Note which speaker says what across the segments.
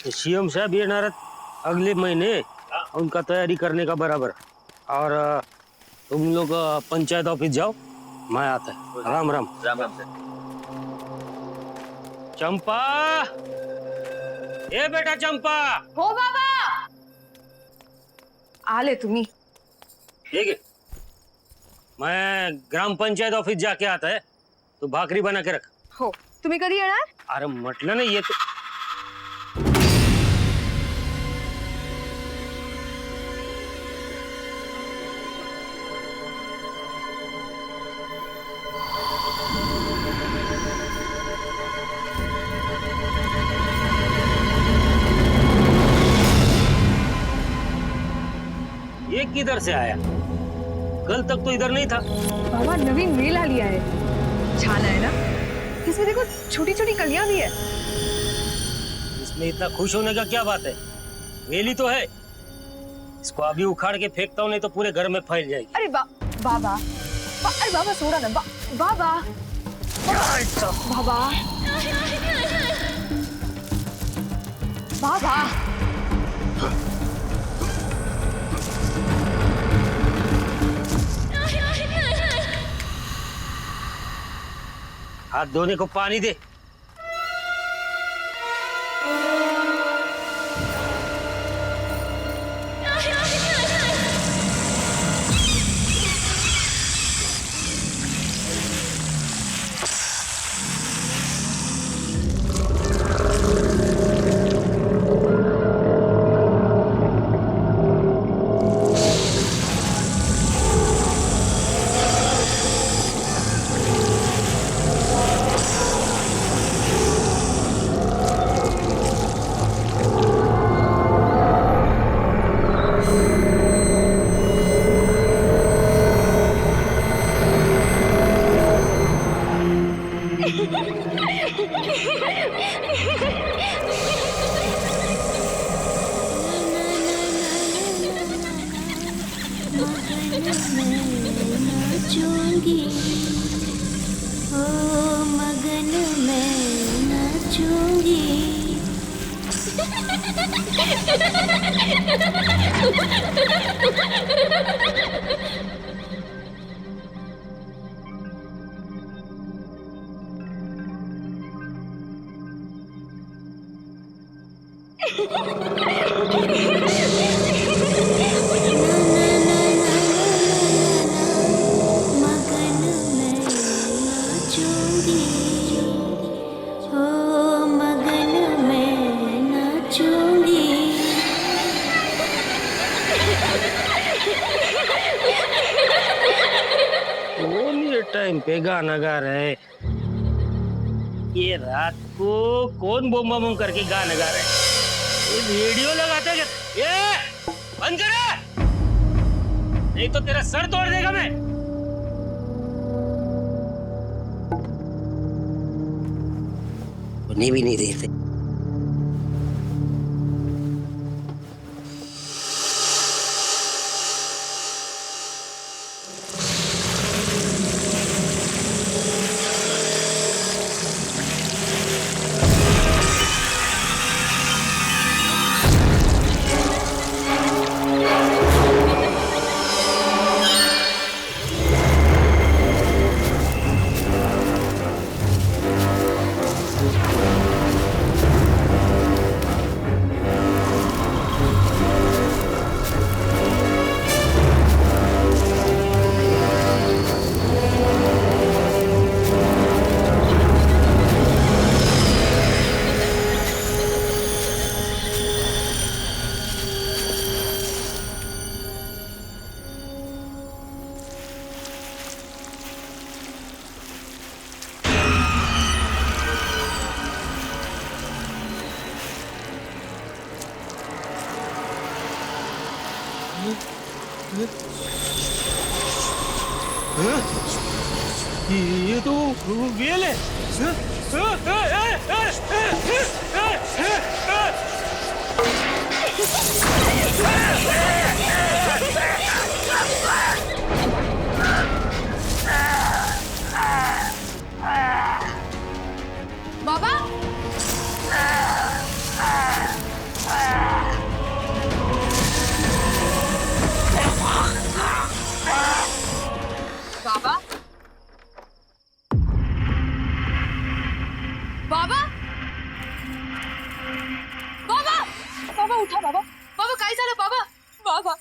Speaker 1: CM साहब ये नारद अगले महीने उनका तैयारी करने का बराबर। और तुम लोग पंचायत ऑफिस जाओ, मैं आता है। राम राम।
Speaker 2: राम राम सर।
Speaker 1: चंपा, ए बेटा चंपा।
Speaker 3: हो बाबा, आले तुम्ही।
Speaker 1: ठीक है, मैं ग्राम पंचायत ऑफिस जाके आता है, तो भाकरी बना के रख।
Speaker 3: हो, तुम्ही कधी येणार?
Speaker 1: अरे म्हटलं नाही येतो। ये किधर से आया? कल तक तो इधर नहीं था।
Speaker 3: बाबा नवीन मेल आली आहे, छान आहे ना? इसमें देखो छोटी छोटी कलियां भी है।
Speaker 1: इसमें इतना खुश होने का क्या बात है? वेली तो है, इसको अभी उखाड़ के फेंकता हूँ, नहीं तो पूरे घर में फैल जाएगी।
Speaker 3: अरे बाबा, अरे बाबा सोडा ना, बाबा बाबा बाबा।
Speaker 1: हाथ धोने को पानी दे।
Speaker 4: नाचूंगी, ओ मगन मैं नाचूंगी।
Speaker 1: कौन ये टाइम पे गाना गा रहे है? ये रात को कौन बोम्बा बम करके गाना गा रहे है? ये रेडियो लगाते क्या? ये बंद कर, नहीं तो तेरा सर तोड़ देगा मैं। सुनने भी नहीं देते। ये तो वेल है।
Speaker 3: बाबा उठा बाबा, बाबा काय झालं बाबा, बाबा.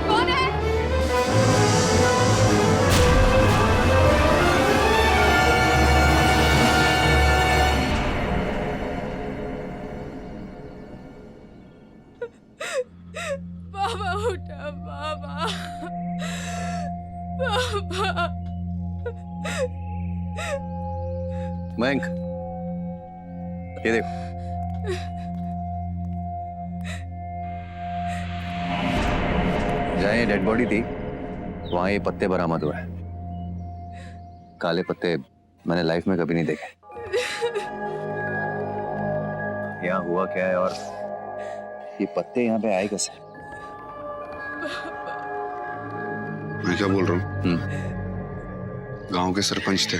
Speaker 3: कौन है? बाबा उठा बाबा, बाबा.
Speaker 2: मयंक, ये देखो. जहाँ ये डेड बॉडी थी वहां ये पत्ते बरामद हुए. काले पत्ते मैंने लाइफ में कभी नहीं देखे. यहाँ हुआ क्या है और ये पत्ते यहाँ पे आए कैसे?
Speaker 5: मैं क्या बोल रहा हूँ? गांव के सरपंच थे,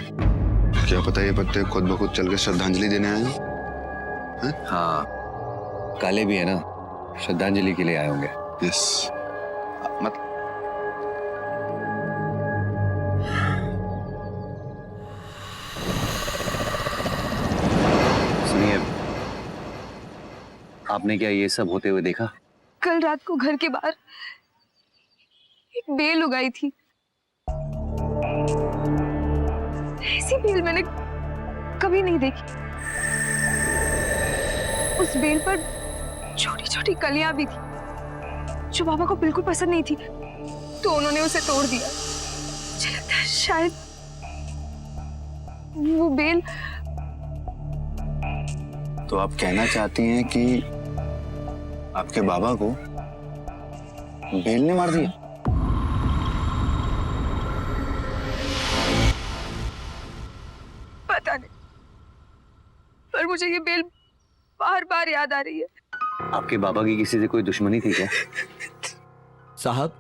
Speaker 5: क्या पता ये पत्ते खुद ब खुद चल के श्रद्धांजलि देने आए हैं?
Speaker 2: हाँ, काले भी है ना, श्रद्धांजलि के लिए आए होंगे.
Speaker 5: यस. मत
Speaker 2: सुनिए, आपने क्या ये सब होते हुए देखा?
Speaker 3: कल रात को घर के बाहर एक बेल उगाई थी. ऐसी बेल मैंने कभी नहीं देखी. उस बेल पर छोटी छोटी कलियां भी थी जो बाबा को बिल्कुल पसंद नहीं थी, तो उन्होंने उसे तोड़ दिया. मुझे लगता है शायद वो बेल.
Speaker 5: तो आप कहना चाहती हैं कि आपके बाबा को बेल ने मार दिया?
Speaker 3: पता नहीं, पर मुझे ये बेल बार बार याद आ रही है.
Speaker 2: आपके बाबा की किसी से कोई दुश्मनी थी क्या?
Speaker 6: साहब,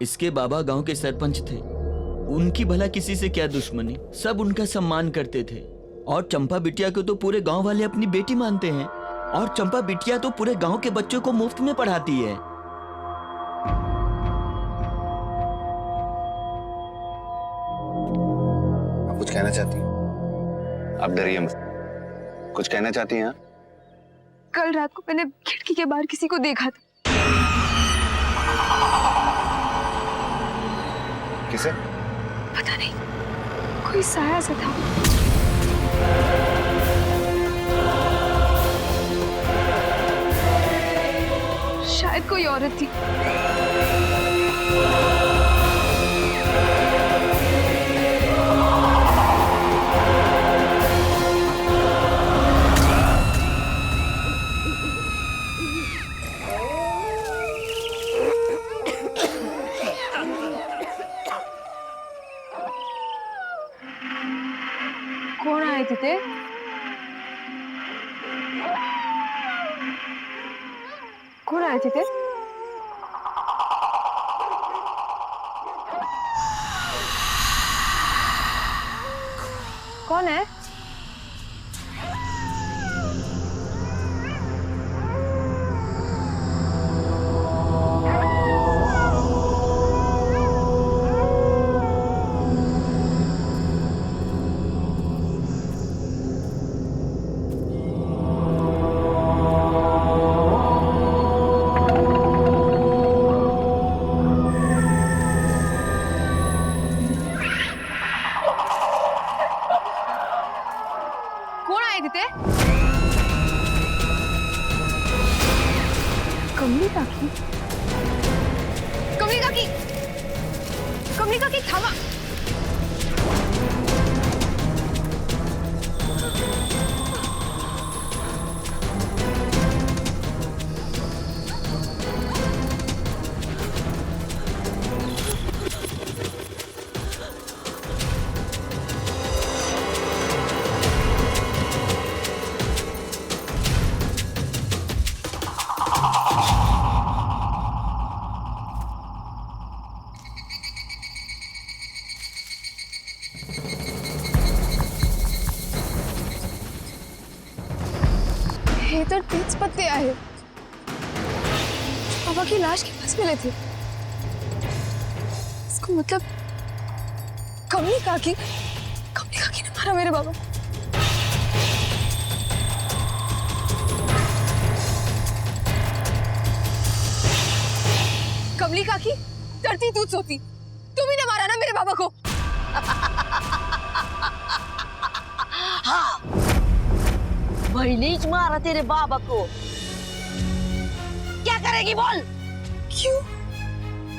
Speaker 6: इसके बाबा गांव के सरपंच थे. उनकी भला किसी से क्या दुश्मनी, सब उनका सम्मान करते थे. और चंपा बिटिया को तो पूरे गांव वाले अपनी बेटी मानते हैं. और चंपा बिटिया तो पूरे गांव के बच्चों को मुफ्त में पढ़ाती है.
Speaker 5: आप कुछ कहना चाहती हैं? आप डरिए मत. कुछ कहना चाहती हैं?
Speaker 3: कल रात को मैंने खिड़की के बाहर किसी को देखा था.
Speaker 5: किसे?
Speaker 3: पता नहीं, कोई साया सा था. शायद कोई औरत थी. कोण आहे तिथे? कोण आहे तिथे? कौन है? कोण आहे तिथे? कमली काकी. कमली काकी, कमली काकी थांबा. हे तर तेच पत्ते आहेत बाबा की लाश के पास मिले थे. मतलब कमली काकी ने मारा मेरे बाबा को। कमली काकी डरती तू सोती, तुम ही ने मारा ना मेरे बाबा को।
Speaker 7: हाँ, बहनीच मारा तेरे बाबा को। क्या करेगी बोल?
Speaker 3: क्यों?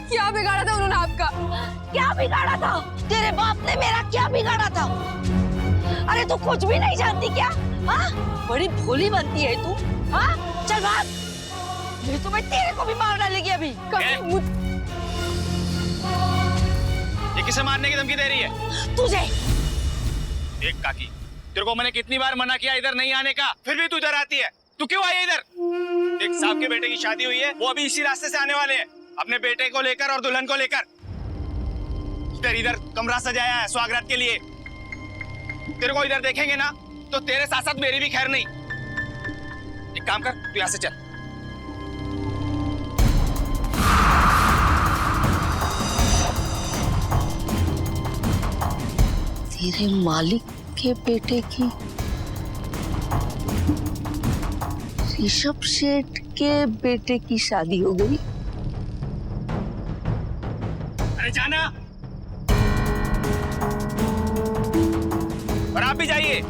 Speaker 3: क्या बिगाड़ा था उन्होंने आपका?
Speaker 7: क्या बिगाड़ा था? तेरे बाप ने मेरा क्या बिगाड़ा था? अरे तू कुछ भी नहीं जानती क्या? हाँ, बड़ी भोली बनती है तू। हाँ, चल भाग, नहीं तो मैं तेरे को भी मार डालेगी अभी।
Speaker 8: ये किसे मारने की धमकी दे रही है?
Speaker 7: तुझे।
Speaker 8: एक काकी, तेरे को मैंने कितनी बार मना किया इधर नहीं आने का, फिर भी तू इधर आती है। तू क्यों आई है इधर? एक साहब के बेटे की शादी हुई है, वो अभी इसी रास्ते से आने वाले हैं, अपने बेटे को लेकर और दुल्हन को लेकर। इधर कमरा सजाया है स्वागत के लिए। तेरे को इधर देखेंगे ना तो तेरे साथ साथ मेरी भी खैर नहीं। एक काम कर, तू यहाँ से चल।
Speaker 7: तेरे मालिक के बेटे की ऋषभ शेठ के बेटे की शादी हो गई।
Speaker 8: अरे जाना, और आप भी जाइए।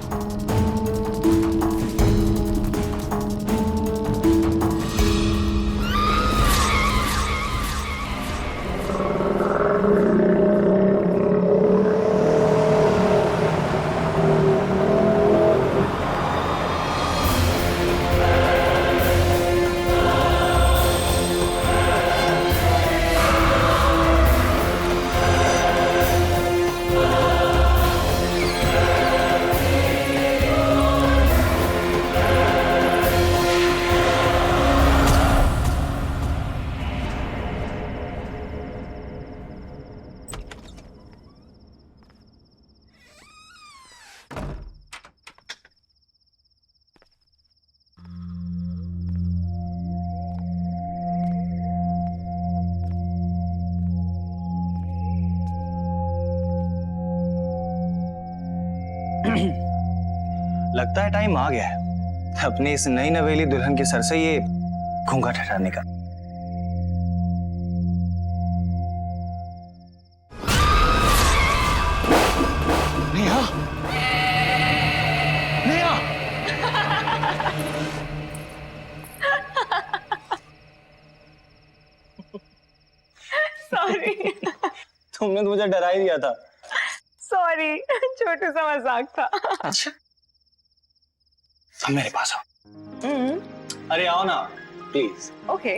Speaker 9: लगता है टाइम आ गया है अपनी इस नई नवेली दुल्हन के सर से ये घूंघट हटाने का। नेहा, नेहा,
Speaker 3: सॉरी।
Speaker 9: तुमने तो मुझे डरा ही दिया था।
Speaker 3: सॉरी, छोटू सा मजाक था।
Speaker 9: अच्छा, सब मेरे पास आओ। अरे आओ ना प्लीज।
Speaker 3: ओके।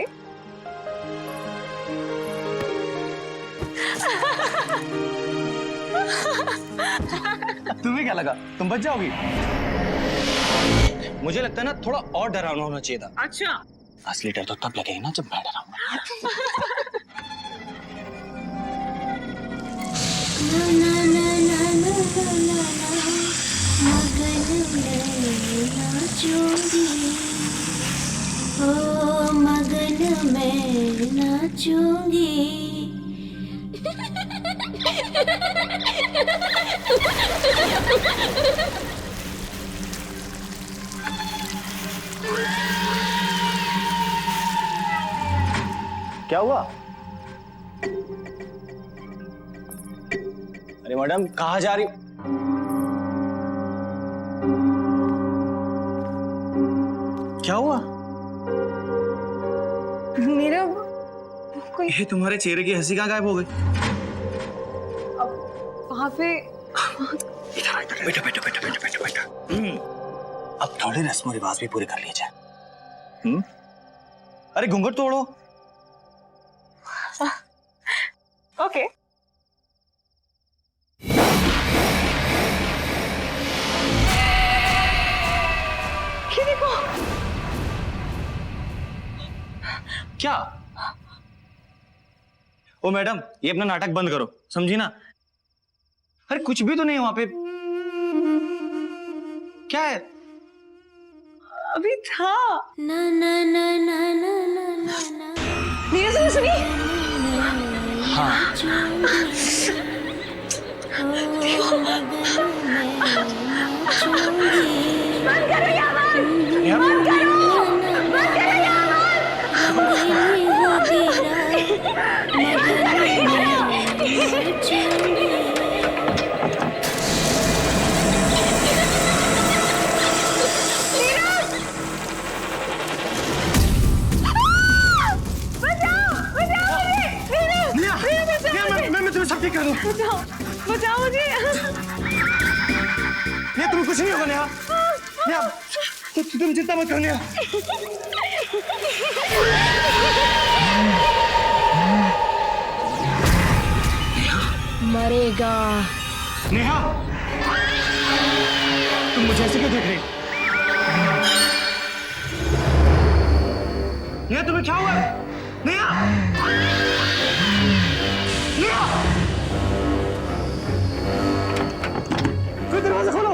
Speaker 9: तुम्हें क्या लगा तुम बच जाओगी? मुझे लगता है ना थोड़ा और डरावना होना चाहिए था।
Speaker 3: अच्छा।
Speaker 9: असली डर तो तब लगेगा ना जब मैं डराऊंगा।
Speaker 4: मगन में नाचूंगी।
Speaker 9: क्या हुआ? अरे मैडम कहाँ जा रही? क्या हुआ?
Speaker 3: मेरा कोई
Speaker 9: ये तुम्हारे चेहरे की हंसी कहाँ गायब हो गई?
Speaker 3: वहाँ पे
Speaker 9: इधर बैठो बैठो बैठो बैठो बैठो बैठो। अब थोड़े रस्म रिवाज भी पूरे कर लिए जाए। अरे घूंघट तोड़ो।
Speaker 3: ओके। ये देखो।
Speaker 9: क्या? ओ मैडम ये अपना नाटक बंद करो, समझी ना? अरे कुछ भी तो नहीं है वहां पे। क्या है?
Speaker 3: अभी था।
Speaker 4: ना ना ना ना ना ना ना।
Speaker 3: नीरज ने सुनी?
Speaker 9: मैं तुम्हें सब ठीक कर दूं।
Speaker 3: बचाओ मुझे।
Speaker 9: नेहा तुम्हें कुछ नहीं होगा नेहा। नेहा तुम चिंता मत करो नेहा।
Speaker 7: मरेगा।
Speaker 9: नेहा तुम मुझे ऐसे क्यों देख रही? नेहा तुम्हें क्या हुआ? नेहा नेहा कोई दरवाजा खोलो।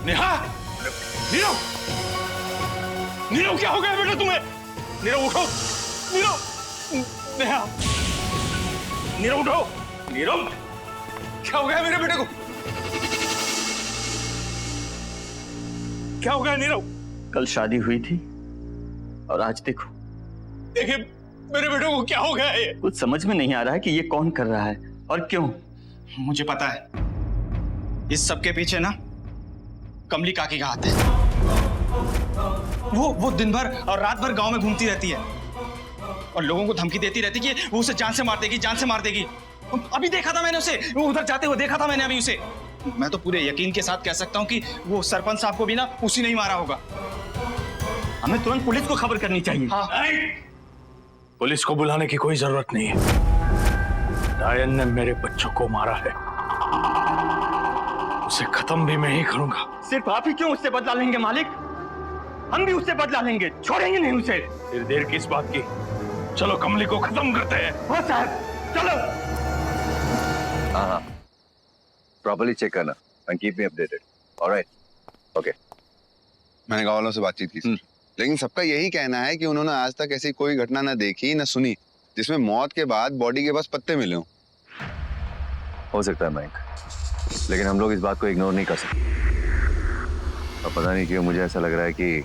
Speaker 8: नेहा, नीरव, नीरव क्या हो गया बेटा तुम्हें? नीरव उठो, नीरव, नेहा, नीरव उठो, नीरव, क्या हो गया मेरे बेटे को? क्या हो गया नीरव?
Speaker 6: कल शादी हुई थी और आज देखो।
Speaker 8: देखिए मेरे बेटे को क्या हो गया है?
Speaker 6: कुछ समझ में नहीं आ रहा है कि ये कौन कर रहा है और क्यों।
Speaker 8: मुझे पता है इस सब के पीछे ना कमली काकी का हाथ है। वो दिन भर और रात भर गांव में घूमती रहती है और लोगों को धमकी देती रहती है कि वो उसे जान से मार देगी, जान से मार देगी। अभी देखा था मैंने उसे, वो उधर जाते हुए देखा था मैंने अभी उसे। मैं तो पूरे यकीन के साथ कह सकता हूँ कि वो सरपंच साहब को भी ना उसी ने ही मारा होगा।
Speaker 6: हमें तुरंत पुलिस को खबर करनी चाहिए।
Speaker 8: हाँ।
Speaker 10: पुलिस को बुलाने की कोई जरूरत नहीं है। डायन ने मेरे बच्चों को मारा है, उसे खत्म भी मैं ही करूंगा।
Speaker 6: सिर्फ आप ही क्यों उससे बदला लेंगे मालिक? हम भी उससे बदला लेंगे, छोड़ेंगे नहीं उसे।
Speaker 10: फिर देर किस बात की? चलो कमली को खत्म करते हैं।
Speaker 6: हाँ साहब चलो।
Speaker 2: हाँ प्रॉपर्ली चेक करना and keep me updated. Alright okay.
Speaker 5: मैंने गाँव वालों से बातचीत की थी, लेकिन सबका यही कहना है कि उन्होंने आज तक ऐसी कोई घटना ना देखी ना सुनी जिसमें मौत के बाद बॉडी के बस पत्ते मिले हों।
Speaker 2: हो सकता है मयंक, लेकिन हम लोग इस बात को इग्नोर नहीं कर सकते। और पता नहीं क्यों मुझे ऐसा लग रहा है कि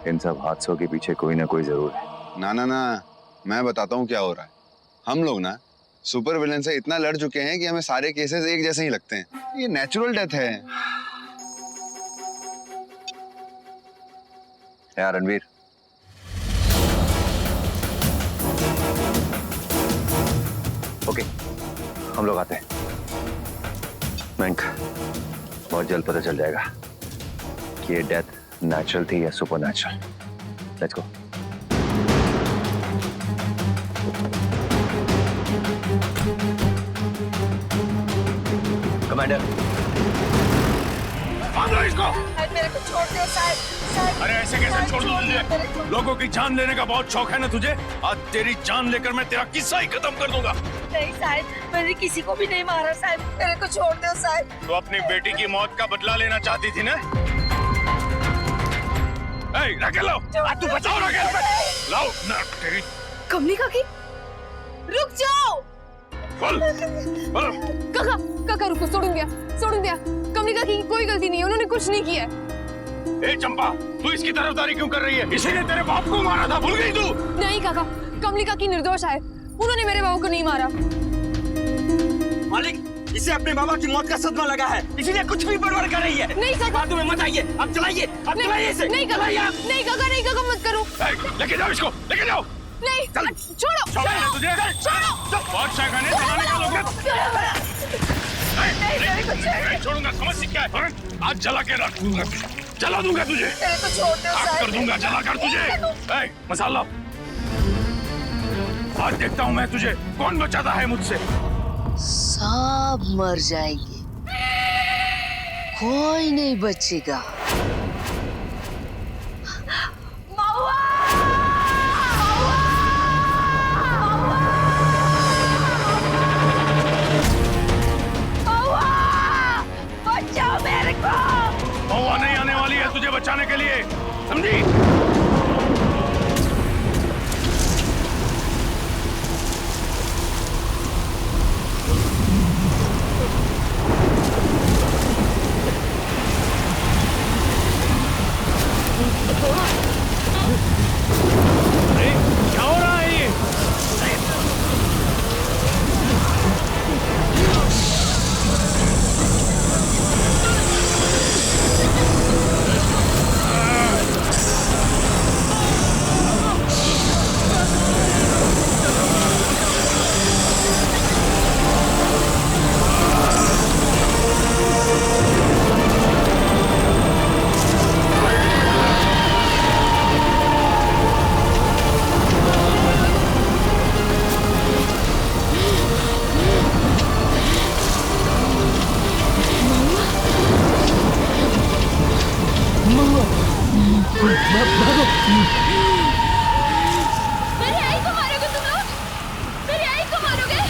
Speaker 2: इन सब हादसों के पीछे कोई ना कोई जरूर है।
Speaker 5: ना ना ना, मैं बताता हूँ क्या हो रहा है। हम लोग ना सुपर विलेन से इतना लड़ चुके हैं कि हमें सारे केसेस एक जैसे ही लगते हैं। ये नेचुरल डेथ है
Speaker 2: यार रणवीर। ओके हम लोग आते हैं। मयंक बहुत जल्द पता चल जाएगा कि ये डेथ नेचुरल थी या supernatural. Let's go. Commander
Speaker 8: बांधो इसको।
Speaker 7: मेरे को छोड़ दो साहब।
Speaker 10: अरे ऐसे कैसे छोड़ दूं तुझे? लोगों की जान लेने का बहुत शौक है ना तुझे? आज तेरी जान लेकर मैं तेरा किस्सा ही खत्म कर दूंगा।
Speaker 7: नहीं साहब, मैंने किसी को भी नहीं मारा साहब, मेरे को छोड़ दो साहब।
Speaker 10: तो अपनी बेटी की मौत का बदला लेना चाहती थी ना? राकेल लाओ, तू बचाओ राकेल पे। लाओ ना तेरी
Speaker 3: कमली काकी रुक जाओ।
Speaker 10: खोल खोल।
Speaker 3: काका काका रुको, छोड़ दिया। कमली काकी की कोई गलती नहीं है, उन्होंने कुछ नहीं किया है।
Speaker 10: ए चंपा, तू इसकी तरफदारी क्यों कर रही है? इसी ने तेरे बाप को मारा था, भूल गई तू?
Speaker 3: नहीं काका, कमली काकी निर्दोष है, उन्होंने मेरे बाबू को नहीं मारा।
Speaker 9: मालिक, इसे अपने बाबा की मौत का सदमा लगा है, इसीलिए कुछ भी बड़बड़ कर रही है।
Speaker 3: नहीं काका,
Speaker 9: बातों में मत आइए, आप चलाइए, आप चलाइए इसे।
Speaker 3: नहीं काका, नहीं काका, नहीं काका, मत करो।
Speaker 10: लेके जाओ इसको, लेके जाओ।
Speaker 3: नहीं, छोड़ो,
Speaker 10: छोड़ो तुझे, बहुत शाखाने चलाने का लोग नहीं छोड़ूंगा, समझ क्या है? आज जला के रखूंगा, जला दूंगा तुझे, आग कर दूंगा, जला कर तुझे। मसाला आज देखता हूँ मैं तुझे कौन बचाता है मुझसे।
Speaker 7: सब मर जाएंगे, कोई नहीं बचेगा। बचाओ मेरे को।
Speaker 10: महुआ नहीं आने वाली है तुझे बचाने के लिए, समझी?
Speaker 3: मेरी आई को मारोगे तुम लोग? मेरी आई को मारोगे?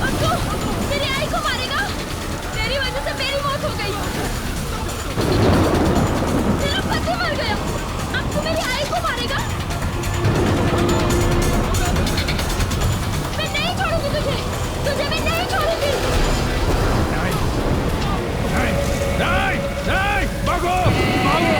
Speaker 3: अक्कू, मेरी आई को मारेगा? तेरी वजह से मेरी मौत हो गई, तेरा पति मर गया, अब तू मेरी आई को मारेगा? मैं नहीं छोड़ूंगी तुझे, तुझे मैं नहीं छोड़ूंगी।
Speaker 10: नहीं, भागो, भागो।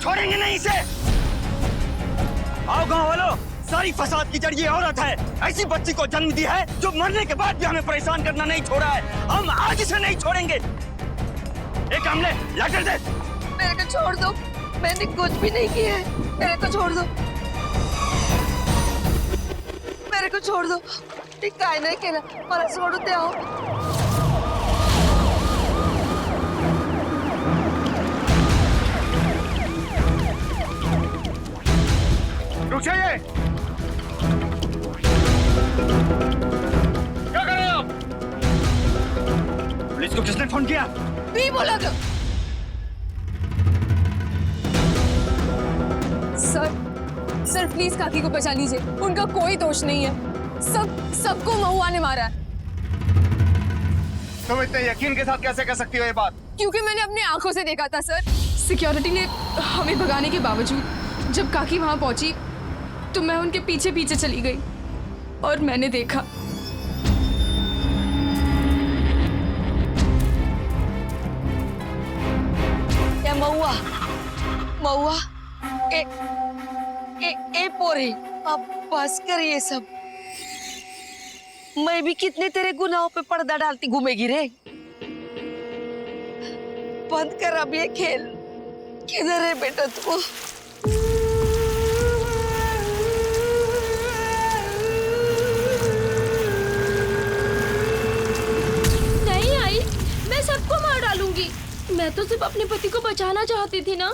Speaker 9: छोड़ेंगे नहीं इसे। आओ गांव वालों, सारी फसाद की जड़ ये औरत है। ऐसी बच्ची को जन्म दी है जो मरने के बाद भी हमें परेशान करना नहीं छोड़ा है। हम आज इसे नहीं छोड़ेंगे। एक हमले लाकर दे।
Speaker 7: मेरे को छोड़ दो, मैंने कुछ भी नहीं किया है, मेरे को छोड़ दो, मेरे को छोड़ दो। ठीक काय नाही केलं, मला सोडू दे। आओ
Speaker 10: रुक जाइए। क्या कर रहे हो आप?
Speaker 9: पुलिस को किसने फोन किया?
Speaker 3: नहीं बोला तो। सर प्लीज काकी को बचा लीजिए, उनका कोई दोष नहीं है। सबको महुआ ने मारा है।
Speaker 8: तुम इतने यकीन के साथ कैसे कह सकती हो ये बात?
Speaker 3: क्योंकि मैंने अपनी आंखों से देखा था सर। सिक्योरिटी ने हमें भगाने के बावजूद जब काकी वहां पहुंची तो मैं उनके पीछे पीछे चली गई और मैंने देखा।
Speaker 7: या महुआ, महुआ, ए पोरे, अब बस कर ये सब। मैं भी कितने तेरे गुनाहों पे पर्दा डालती घूमेगी रे। बंद कर अब ये खेल। किधर है बेटा तू?
Speaker 11: नहीं आई, मैं सबको मार डालूंगी। मैं तो सिर्फ अपने पति को बचाना चाहती थी ना।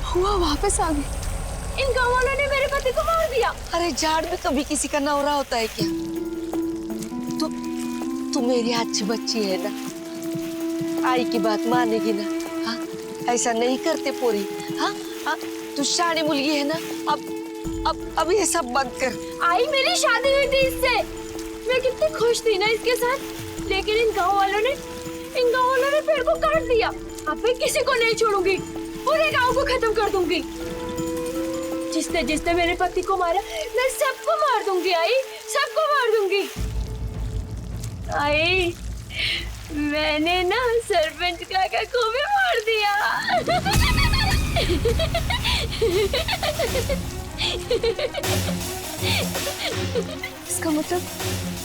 Speaker 3: हुआ वापस आ गई।
Speaker 11: इन गाँव वालों ने मेरे पति को मार दिया।
Speaker 7: अरे झाड़ में कभी किसी का नौरा होता है क्या? तू मेरी अच्छी बच्ची है ना, आई की बात मानेगी ना? हाँ, ऐसा नहीं करते पूरी। हाँ हाँ, तू शानी मुलगी है ना, अब ये सब बंद कर।
Speaker 11: आई मेरी शादी हुई थी इससे, मैं कितनी खुश थी ना इसके साथ, लेकिन इन गाँव वालों ने पेड़ को काट दिया। अब मैं किसी को नहीं छोड़ूंगी, पूरे गाँव को खत्म कर दूंगी। जिसने मेरे पति को मारा, मैं सबको मार दूंगी। आई, सबको मार दूंगी। आई, मैंने ना सरपंच काका को भी मार दिया।
Speaker 3: इसका मतलब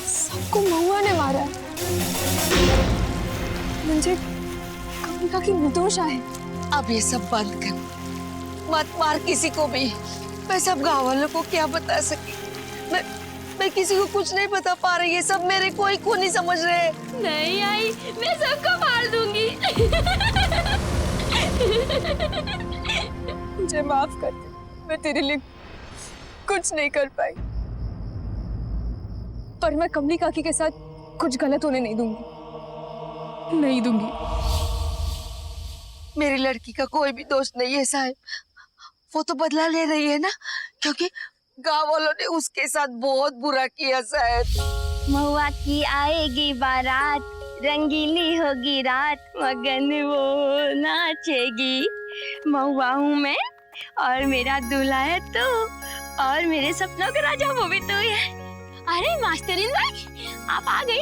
Speaker 3: सबको महुआ ने मारा। मुझे कविता की निर्दोष है।
Speaker 7: अब ये सब बंद कर, मत मार किसी को भी। मैं सब गाँव वालों को क्या बता सकी? मैं किसी को कुछ नहीं बता पा रही। ये सब मेरे कोई को नहीं समझ रहे।
Speaker 11: नहीं आई, मैं सबको मार दूंगी।
Speaker 3: मुझे माफ कर दे, मैं तेरे लिए कुछ नहीं कर पाई, पर मैं कमली काकी के साथ कुछ गलत होने नहीं दूंगी।
Speaker 7: मेरी लड़की का कोई भी दोष नहीं है साहब। वो तो बदला ले रही है ना, क्योंकि गाँव वालों ने उसके साथ बहुत बुरा किया साहब।
Speaker 11: महुआ की आएगी बारात, रंगीली होगी रात, मगन वो नाचेगी। महुआ हूँ मैं और मेरा दूल्हा है तू, और मेरे सपनों का राजा वो भी तू है। अरे मास्टरीन भाई, आप आ गई।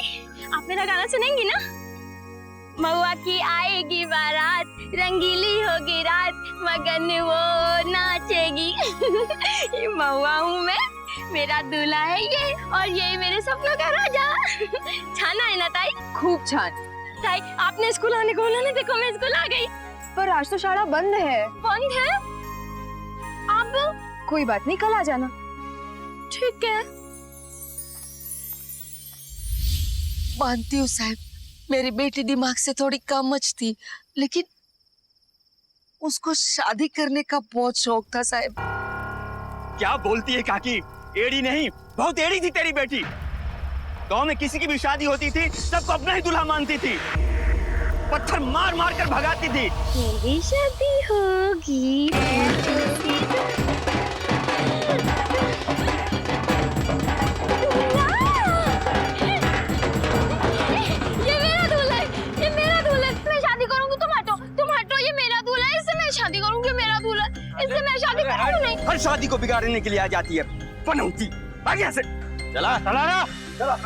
Speaker 11: आप मेरा गाना सुनेंगी ना? महुआ की आएगी बारात, रंगीली होगी रात, मगन वो नाचेगी। ये महुआ हूँ मैं, मेरा दूल्हा है ये, और यही मेरे सपनों का राजा। छाना है ना ताई?
Speaker 3: खूब छान।
Speaker 11: ताई, आपने स्कूल आने को बोला ना, देखो मैं स्कूल आ गई।
Speaker 3: पर आज तो शाला बंद है।
Speaker 11: बंद है? अब
Speaker 3: कोई बात नहीं, कल आ जाना।
Speaker 11: ठीक है।
Speaker 7: मानती हूँ साहब, मेरी बेटी दिमाग से थोड़ी कम मच थी, लेकिन उसको शादी करने का बहुत शौक था साहब।
Speaker 9: क्या बोलती है काकी? एड़ी नहीं, बहुत एड़ी थी तेरी बेटी। गांव में किसी की भी शादी होती थी, सबको अपना ही दूल्हा मानती थी, पत्थर मार मार कर भगाती थी।
Speaker 11: मेरी शादी होगी। ये मेरा दूल्हा है, ये मेरा दूल्हा है। मैं शादी करूंगी, तुम हटो, ये मेरा दूल्हा है, इससे मैं शादी करूंगी। मेरा दूल्हा, इससे मैं शादी करूंगी नहीं।
Speaker 9: हर शादी को बिगाड़ने के लिए आ जाती है, पनौती। आगे से चला ना, चला।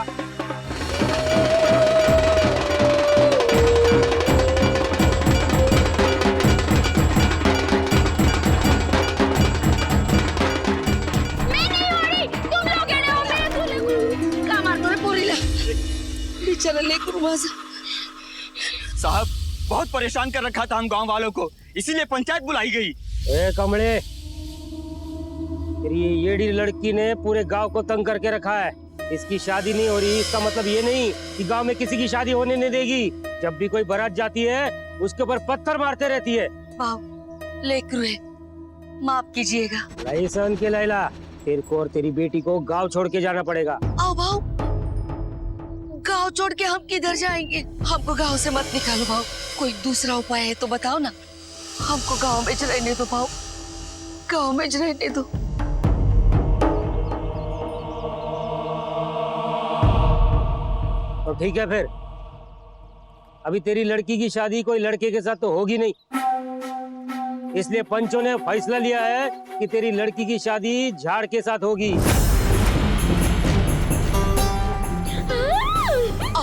Speaker 7: चल ले
Speaker 9: साहब, बहुत परेशान कर रखा था हम गांव वालों को, इसीलिए पंचायत बुलाई गई।
Speaker 1: ए कमले, तेरी येड़ी लड़की ने पूरे गांव को तंग करके रखा है। इसकी शादी नहीं हो रही, इसका मतलब ये नहीं कि गांव में किसी की शादी होने नहीं देगी। जब भी कोई बारात जाती है, उसके ऊपर पत्थर मारते रहती है।
Speaker 7: लेकरू, माफ कीजिएगा।
Speaker 1: लाइसन के लैला, तेरे को और तेरी बेटी को गांव छोड़ के जाना पड़ेगा।
Speaker 7: आओ भाव, गांव छोड़ के हम किधर जाएंगे? हमको गांव से मत निकालो भाव, कोई दूसरा उपाय है तो बताओ ना। हमको गांव में रहने दो भाव, गांव में रहने दो।
Speaker 1: तो ठीक है फिर, अभी तेरी लड़की की शादी कोई लड़के के साथ तो होगी नहीं, इसलिए पंचों ने फैसला लिया है कि तेरी लड़की की शादी झाड़ के साथ होगी।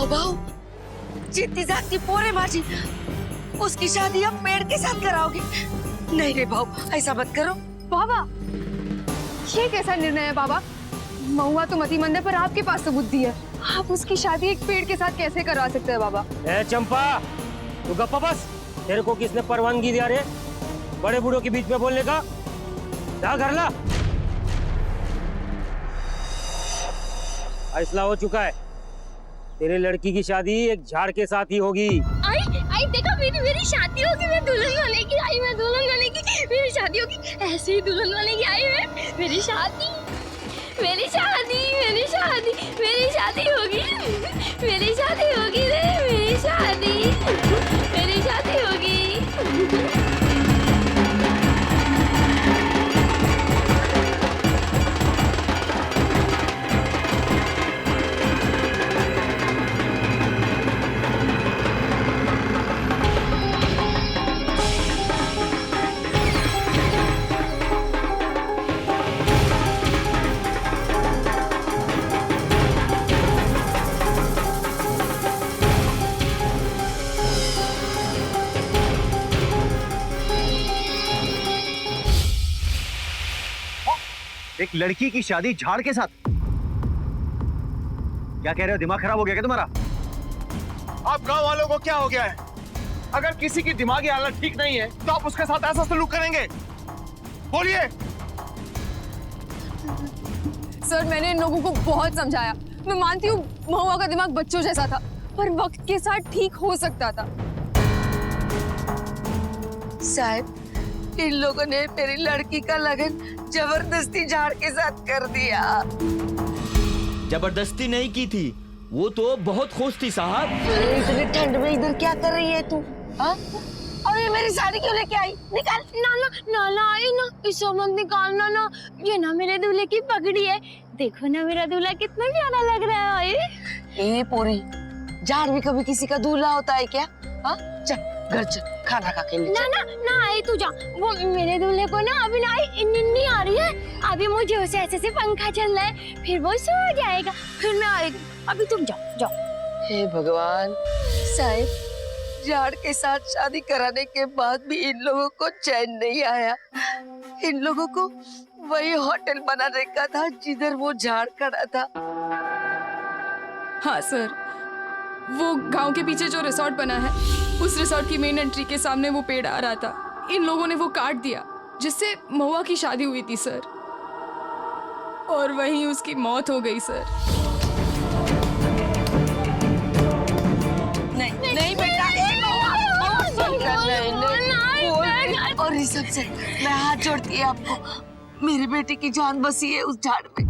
Speaker 7: भाव, जितनी जाती पोरे बाजी, उसकी शादी अब पेड़ के साथ कराओगे? नहीं रे भाव, ऐसा मत करो।
Speaker 3: बाबा, ये कैसा निर्णय है बाबा? महुआ तो मतिमंद है, पर आपके पास तो बुद्धि है। आप उसकी शादी एक पेड़ के साथ कैसे करवा सकते हैं बाबा?
Speaker 1: ए चंपा, तू गप्पा बस। तेरे को किसने परवानगी दिया रे बड़े बूढ़ों के बीच में बोलने का? जा घर ला। फैसला हो चुका है, तेरे लड़की की शादी एक झाड़ के साथ ही होगी।
Speaker 11: आई आई देखो मेरी शादी होगी, मैं दुल्हन बनेगी, आई मैं दुल्हन बनेगी, मेरी शादी होगी, ऐसे ही दुल्हन बनेगी, आई मैं मेरी शादी मेरी शादी मेरी शादी मेरी शादी होगी, मेरी शादी होगी रे, मेरी शादी होगी।
Speaker 2: एक लड़की की शादी झाड़ के साथ? क्या कह रहे हो, दिमाग खराब हो गया क्या तुम्हारा?
Speaker 8: आप गांव वालों को क्या हो गया है? अगर किसी की दिमागी हालत ठीक नहीं है तो आप उसके साथ ऐसा सलूक करेंगे? बोलिए।
Speaker 3: सर मैंने इन लोगों को बहुत समझाया, मैं मानती हूँ महुआ का दिमाग बच्चों जैसा था, पर वक्त के साथ ठीक हो सकता था।
Speaker 7: साहब, इन लोगों ने मेरी लड़की का लगन जबरदस्ती झाड़ के साथ कर दिया।
Speaker 6: जबरदस्ती नहीं की थी, वो तो बहुत खुश थी साहब।
Speaker 7: इतनी ठंड में इधर क्या कर रही है तू? हाँ? और ये मेरी साड़ी क्यों लेके आई? निकाल।
Speaker 11: ना आई ना, इसको मत निकालना ना, ये ना मेरे दूल्हे की पगड़ी है, देखो ना मेरा दूल्हा कितना प्यारा लग रहा है।
Speaker 7: ये पूरी झाड़ भी कभी किसी का दूल्हा होता है क्या? हाँ? चल घर चल, खाना खा के ले चल।
Speaker 11: ना आई तू जा, वो मेरे दूल्हे को ना अभी ना नहीं आ रही है, अभी मुझे उसे ऐसे से पंखा चल रहा है, फिर वो सो जाएगा, फिर मैं आएगी, अभी तुम जाओ।
Speaker 7: हे भगवान, साहब झाड़ के साथ शादी कराने के बाद भी इन लोगों को चैन नहीं आया। इन लोगों को वही होटल बनाने का था जिधर वो झाड़ खड़ा था।
Speaker 3: हाँ सर, वो गांव के पीछे जो रिसोर्ट बना है, उस रिसोर्ट की मेन एंट्री के सामने वो पेड़ आ रहा था, इन लोगों ने वो काट दिया जिससे महुआ की शादी हुई थी सर, और वहीं उसकी मौत हो गई सर।
Speaker 7: नहीं बेटा, नहीं। और ऋषभ से मैं हाथ जोड़ती है आपको, मेरी बेटी की जान बसी है उस झाड़ में।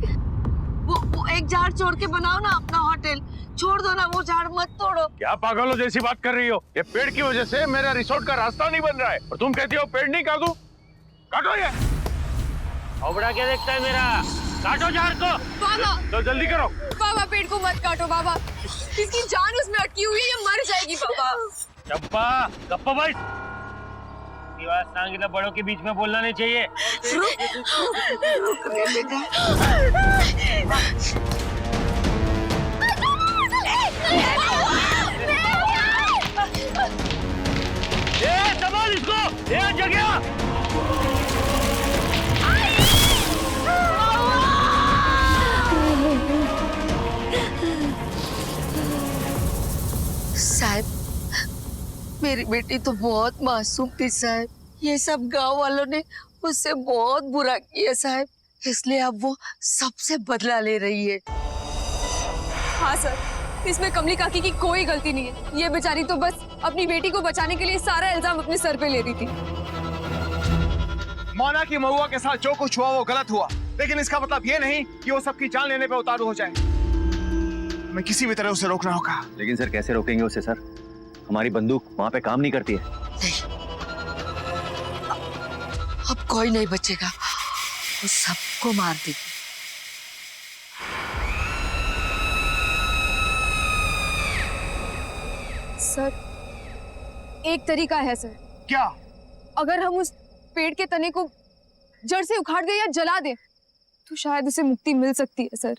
Speaker 7: वो एक झाड़ छोड़ के बनाओ ना अपना होटल, छोड़ दो ना, वो झाड़ मत तोड़ो।
Speaker 10: क्या पागलों जैसी बात कर रही हो? ये पेड़ की वजह से मेरा रिसोर्ट का रास्ता नहीं बन रहा है और तुम कहती हो पेड़ नहीं काटो? काटो ये।
Speaker 1: औबड़ा क्या देखता है मेरा? काटो झाड़ को।
Speaker 3: बाबा
Speaker 10: तो जल्दी करो।
Speaker 3: बाबा पेड़ को मत काटो बाबा, इसकी जान उसमें अटकी हुई है, ये मर जाएगी बाबा।
Speaker 1: चंपा गप्पा भाई, बात सांगितलं, बड़ों के बीच में बोलना नहीं चाहिए।
Speaker 7: रुक रे बेटा।
Speaker 1: संभाल इसको, जगह।
Speaker 7: साहब, मेरी बेटी तो बहुत मासूम थी साहब, ये सब गांव वालों ने उससे बहुत बुरा किया साहब, इसलिए अब वो सबसे बदला ले रही है।
Speaker 3: हाँ सर, इसमें कमली काकी की कोई गलती नहीं है, ये बेचारी तो बस अपनी बेटी को बचाने के लिए सारा इल्जाम अपने सर पे ले रही थी।
Speaker 8: मोना की महुआ के साथ जो कुछ हुआ वो गलत हुआ, लेकिन इसका मतलब ये नहीं कि वो सबकी जान लेने पे उतारू हो जाए। मैं किसी भी तरह उसे रोकना होगा।
Speaker 2: लेकिन सर कैसे रोकेंगे उसे सर? हमारी बंदूक वहां पे काम नहीं करती है।
Speaker 7: नहीं, अब कोई नहीं बचेगा, वो सबको मार देगी।
Speaker 3: सर, एक तरीका है सर।
Speaker 8: क्या?
Speaker 3: अगर हम उस पेड़ के तने को जड़ से उखाड़ दें या जला दें, तो शायद उसे मुक्ति मिल सकती है सर।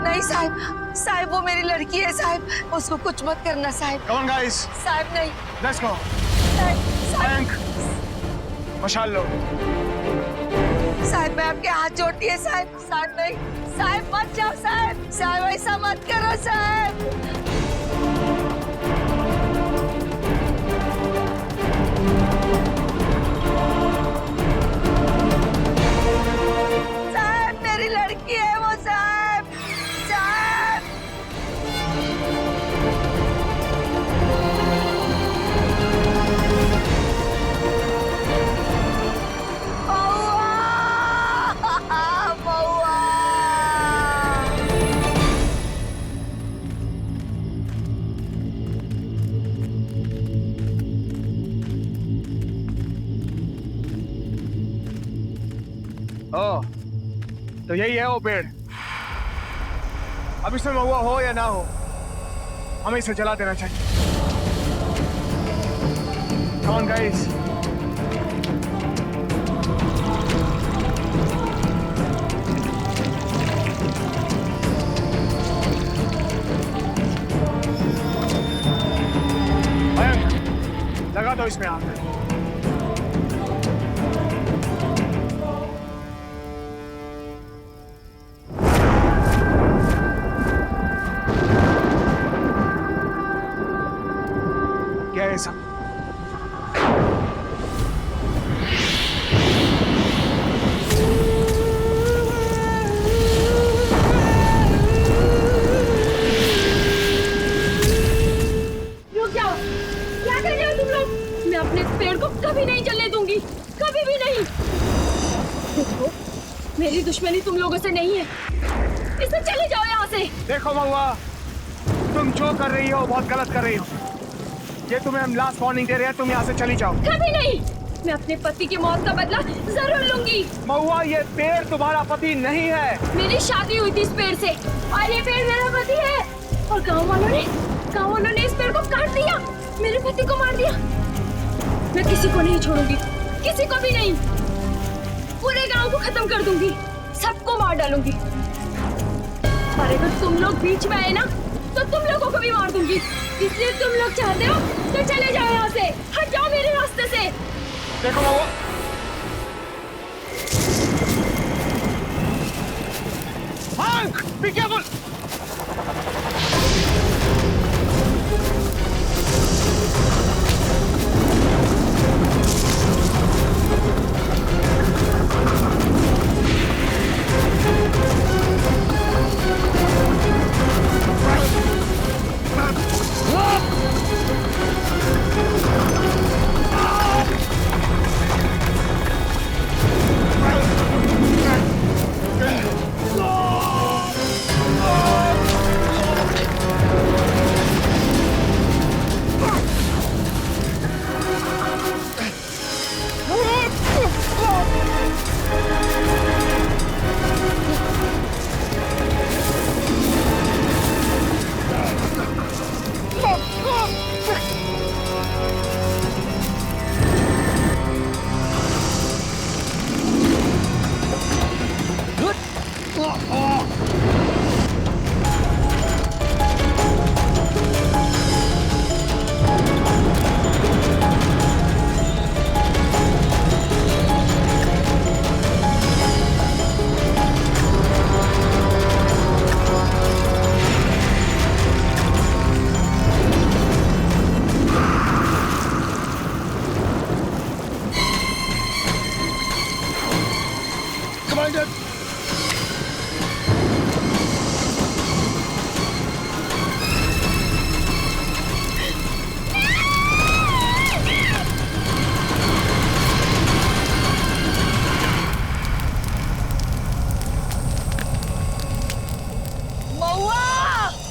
Speaker 7: नहीं साहब, साहब वो मेरी लड़की है साहब, उसको कुछ मत करना साहब।
Speaker 8: Come on guys,
Speaker 7: साहब नहीं।
Speaker 8: let's go.
Speaker 7: साहब,
Speaker 8: मशाल लो।
Speaker 7: साहब मैं आपके हाथ जोड़ती है साहब, साहब नहीं, साहब मत जाओ साहब, साहब ऐसा मत करो साहब। साहब मेरी लड़की है वो साहब।
Speaker 8: ओ, तो यही है वो पेड़। अब इसमें महुआ हो या ना हो, हमें इसे जला देना चाहिए। Come on, guys. मयंक, लगा दो इसमें आग। क्या है सब?
Speaker 11: कभी नहीं चलने दूंगी, कभी भी नहीं। देखो, मेरी दुश्मनी तुम लोगों से नहीं है, इससे चले जाओ यहाँ से।
Speaker 8: देखो महुआ, तुम जो कर रही हो बहुत गलत कर रही हो। ये तुम्हें हम लास्ट वार्निंग दे रहे हैं, तुम यहाँ से चली जाओ।
Speaker 11: कभी नहीं, मैं अपने पति की मौत का बदला जरूर लूंगी।
Speaker 8: महुआ, ये पेड़ तुम्हारा पति नहीं है।
Speaker 11: मेरी शादी हुई थी इस पेड़ से और ये पेड़ मेरा पति है। और गाँव वालों ने इस पेड़ को काट दिया, मेरे पति को मार दिया। मैं किसी को नहीं छोड़ूंगी, किसी को भी नहीं। पूरे गांव को खत्म कर दूंगी, सबको मार डालूंगी। और अगर तुम लोग बीच में आए ना, तो तुम लोगों को भी मार दूंगी। इसलिए तुम लोग चाहते हो तो चले जाओ यहाँ से, हट जाओ मेरे रास्ते से।
Speaker 8: देखो महुआ, Hank, be careful!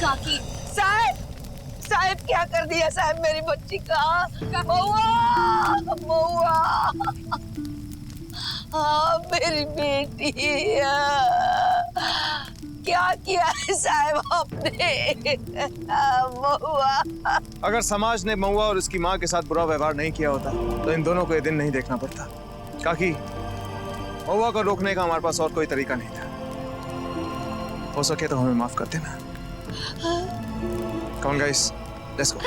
Speaker 7: काकी, साहब, साहब क्या कर दिया साहब मेरी बच्ची का? महुआ, महुआ, हाँ मेरी बेटी, क्या किया है साहब आपने? महुआ।
Speaker 8: अगर समाज ने महुआ और उसकी माँ के साथ बुरा व्यवहार नहीं किया होता तो इन दोनों को ये दिन नहीं देखना पड़ता। काकी, महुआ को रोकने का हमारे पास और कोई तरीका नहीं था। हो सके तो हमें माफ कर देना। Come on guys, let's go.